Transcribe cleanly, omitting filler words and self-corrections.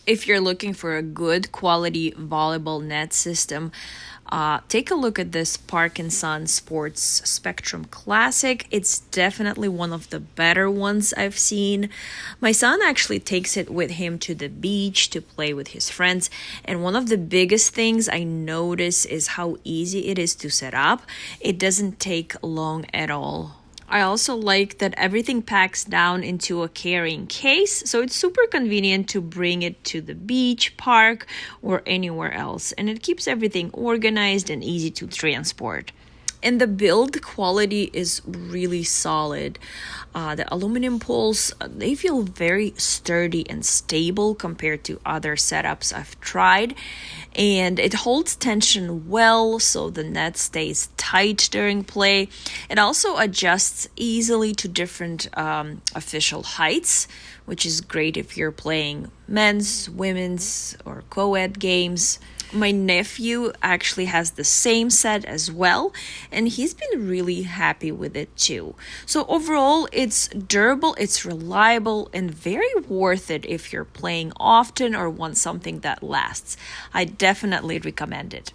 If you're looking for a good quality volleyball net system, take a look at this Park and Son Sports Spectrum Classic. It's definitely one of the better ones I've seen. My son actually takes it with him to the beach to play with his friends, and one of the biggest things I notice is how easy it is to set up. It doesn't take long at all. I also like that everything packs down into a carrying case, so it's super convenient to bring it to the beach, park, or anywhere else, and it keeps everything organized and easy to transport. And the build quality is really solid. The aluminum poles, they feel very sturdy and stable compared to other setups I've tried. And it holds tension well, so the net stays tight during play. It also adjusts easily to different official heights, which is great if you're playing men's, women's, or co-ed games. My nephew actually has the same set as well, and he's been really happy with it too. So overall, it's durable, it's reliable, and very worth it if you're playing often or want something that lasts. I definitely recommend it.